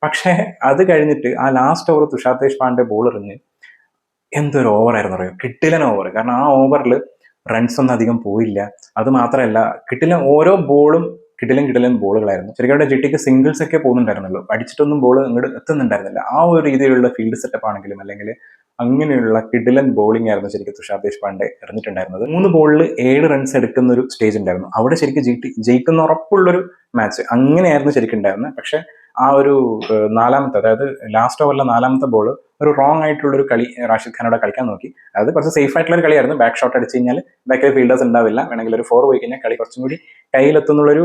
പക്ഷേ അത് കഴിഞ്ഞിട്ട് ആ last over Tushar Deshpande ball എറിഞ്ഞ് എന്തൊരു ഓവറായിരുന്നു അറിയോ, കിട്ടിലൻ ഓവർ. കാരണം ആ ഓവറിൽ റൺസ് ഒന്നും അധികം പോയില്ല. അത് മാത്രമല്ല, കിട്ടിലൻ ഓരോ ബോളും കിടിലൻ ബോളുകളായിരുന്നു. ശരിക്കും ജിട്ടിക്ക് സിംഗിൾസ് ഒക്കെ പോകുന്നുണ്ടായിരുന്നല്ലോ, അടിച്ചിട്ടൊന്നും ബോൾ അങ്ങോട്ട് എത്തുന്നുണ്ടായിരുന്നില്ല. ആ ഒരു രീതിയിലുള്ള ഫീൽഡ് സെറ്റപ്പ് ആണെങ്കിലും അല്ലെങ്കിൽ അങ്ങനെയുള്ള കിടിലൻ ബോളിംഗ് ആയിരുന്നു ശരിക്കും തുഷാർ ദേശ്പാണ്ഡെ എറിഞ്ഞിട്ടുണ്ടായിരുന്നത്. 3 ബോളിൽ 7 റൺസ് എടുക്കുന്ന ഒരു സ്റ്റേജ് ഉണ്ടായിരുന്നു. അവിടെ ശരിക്കും ജയിക്കുന്ന ഉറപ്പുള്ളൊരു മാച്ച് അങ്ങനെയായിരുന്നു ശരിക്കും ഉണ്ടായിരുന്നത്. പക്ഷെ ആ ഒരു നാലാമത്തെ, അതായത് ലാസ്റ്റ് ഓവറിലെ 4ാമത്തെ ബോൾ ഒരു റോങ് ആയിട്ടുള്ള ഒരു കളി റാഷിദ് ഖാനോട് കളിക്കാൻ നോക്കി. അതായത് കുറച്ച് സേഫ് ആയിട്ടുള്ള ഒരു കളിയായിരുന്നു. ബാക്ക് ഷോട്ട് അടിച്ചു കഴിഞ്ഞാൽ ബാക്കിൽ ഫീൽഡേഴ്സ് ഉണ്ടാവില്ല, വേണമെങ്കിൽ ഒരു 4 പോയി കഴിഞ്ഞാൽ കളി കുറച്ചും കൂടി കയ്യിലെത്തുന്നുള്ളൊരു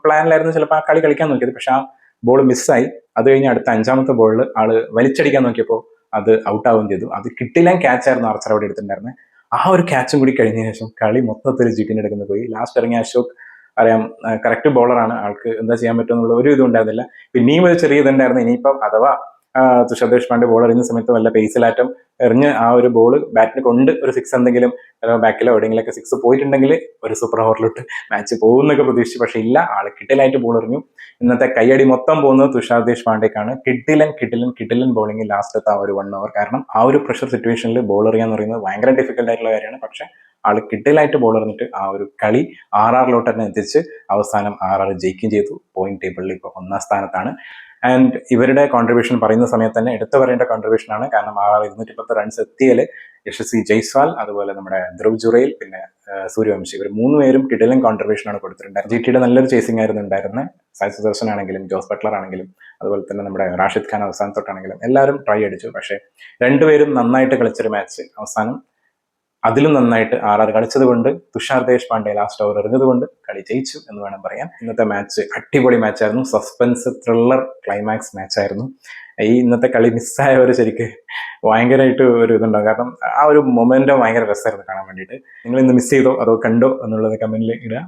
പ്ലാനിലായിരുന്നു ചിലപ്പോൾ ആ കളി കളിക്കാൻ നോക്കിയത്. പക്ഷെ ആ ബോൾ മിസ്സായി. അത് കഴിഞ്ഞ് അടുത്ത 5ാമത്തെ ബോളിൽ ആള് വലിച്ചടിക്കാൻ നോക്കിയപ്പോൾ അത് ഔട്ട് ആവുകയും ചെയ്തു. അത് കിട്ടിലൻ ക്യാച്ചായിരുന്നു ആർച്ചർ അവിടെ എടുത്തിട്ടുണ്ടായിരുന്നത്. ആ ഒരു ക്യാച്ചും കൂടി കഴിഞ്ഞതിന് ശേഷം കളി മൊത്തത്തിൽ ജിറ്റിന്റെ അടുക്കുന്ന പോയി. ലാസ്റ്റ് ഇറങ്ങിയ അശോക് അറിയാം, കറക്റ്റ് ബോളറാണ്, ആൾക്ക് എന്താ ചെയ്യാൻ പറ്റുമെന്നുള്ള ഒരു ഇതും ഉണ്ടായിരുന്നില്ല. പിന്നെയും ഒരു ചെറിയ ഇതുണ്ടായിരുന്നു, ഇനിയിപ്പം അഥവാ തുഷാർ ദേശ്പാണ്ഡെ ബോൾ എറിയുന്ന സമയത്ത് വല്ല പേസിലാറ്റം എറിഞ്ഞ് ആ ഒരു ബോൾ ബാറ്റിന് കൊണ്ട് ഒരു 6 എന്തെങ്കിലും ബാക്കിലോ എവിടെയെങ്കിലൊക്കെ 6 പോയിട്ടുണ്ടെങ്കിൽ ഒരു സൂപ്പർ ഓവറിലോട്ട് മാച്ച് പോകുന്നൊക്കെ പ്രതീക്ഷിച്ചു. പക്ഷെ ഇല്ല, ആള് കിട്ടിലായിട്ട് ബോൾ എറിഞ്ഞു. ഇന്നത്തെ കയ്യടി മൊത്തം പോകുന്നത് തുഷാർ ദേശ്പാണ്ഡെക്കാണ്. കിടിലൻ ബോളിംഗ് ലാസ്റ്റത്തെ ആ ഒരു 1 ഓവർ. കാരണം ആ ഒരു പ്രഷർ സിറ്റുവേഷനിൽ ബോൾ എറിയാന്ന് പറയുന്നത് ഭയങ്കര ഡിഫിക്കൽട്ട് ആയിട്ടുള്ള കാര്യമാണ്. പക്ഷെ ആള് കിടിലായിട്ട് ബോൾ എറിഞ്ഞിട്ട് ആ ഒരു കളി RRലോട്ട് തന്നെ എത്തിച്ച് അവസാനം RR ജയിക്കുകയും ചെയ്തു. പോയിന്റ് ടേബിളിൽ ഇപ്പോൾ 1ാം സ്ഥാനത്താണ്. ആൻഡ് ഇവരുടെ കോൺട്രിബ്യൂഷൻ പറയുന്ന സമയത്ത് തന്നെ എടുത്തു പറയേണ്ട കോൺട്രിബ്യൂഷൻ ആണ്. കാരണം RR 210 റൺസ് എത്തിയതിൽ യശസ്വി ജയ്സ്വാൾ, അതുപോലെ നമ്മുടെ ധ്രുവ് ജുറേൽ, പിന്നെ സൂര്യവംശി, ഇവർ 3 പേരും കിടിലൻ കോൺട്രിബ്യൂഷൻ ആണ് കൊടുത്തിട്ടുണ്ടായിരുന്നത്. ജിറ്റിയുടെ നല്ലൊരു ചേസിംഗ് ആയിരുന്നു ഉണ്ടായിരുന്നത്. സായ് സുദർശൻ ആണെങ്കിലും ജോസ് ബട്ട്ലർ ആണെങ്കിലും അതുപോലെ തന്നെ നമ്മുടെ റാഷിദ് ഖാൻ അവസാനത്തൊട്ടാണെങ്കിലും എല്ലാവരും ട്രൈ അടിച്ചു. പക്ഷേ രണ്ടുപേരും നന്നായിട്ട് കളിച്ചൊരു മാച്ച് അവസാനം അതിലും നന്നായിട്ട് RR കളിച്ചത് കൊണ്ട് തുഷാർ ദേശ്പാണ്ഡെ ലാസ്റ്റ് ഓവർ എറിഞ്ഞതുകൊണ്ട് കളി ജയിച്ചു എന്ന് വേണം പറയാൻ. ഇന്നത്തെ മാച്ച് അടിപൊളി മാച്ചായിരുന്നു. സസ്പെൻസ് ത്രില്ലർ ക്ലൈമാക്സ് മാച്ചായിരുന്നു. ഈ ഇന്നത്തെ കളി മിസ്സായവർ ശരിക്ക് ഭയങ്കരമായിട്ട് ഒരു ഇതുണ്ടാവും. കാരണം ആ ഒരു മൊമെന്റോ ഭയങ്കര രസമായിരുന്നു കാണാൻ വേണ്ടിയിട്ട്. നിങ്ങൾ ഇന്ന് മിസ് ചെയ്തോ അതോ കണ്ടോ എന്നുള്ളത് കമന്റിൽ ഇടുക.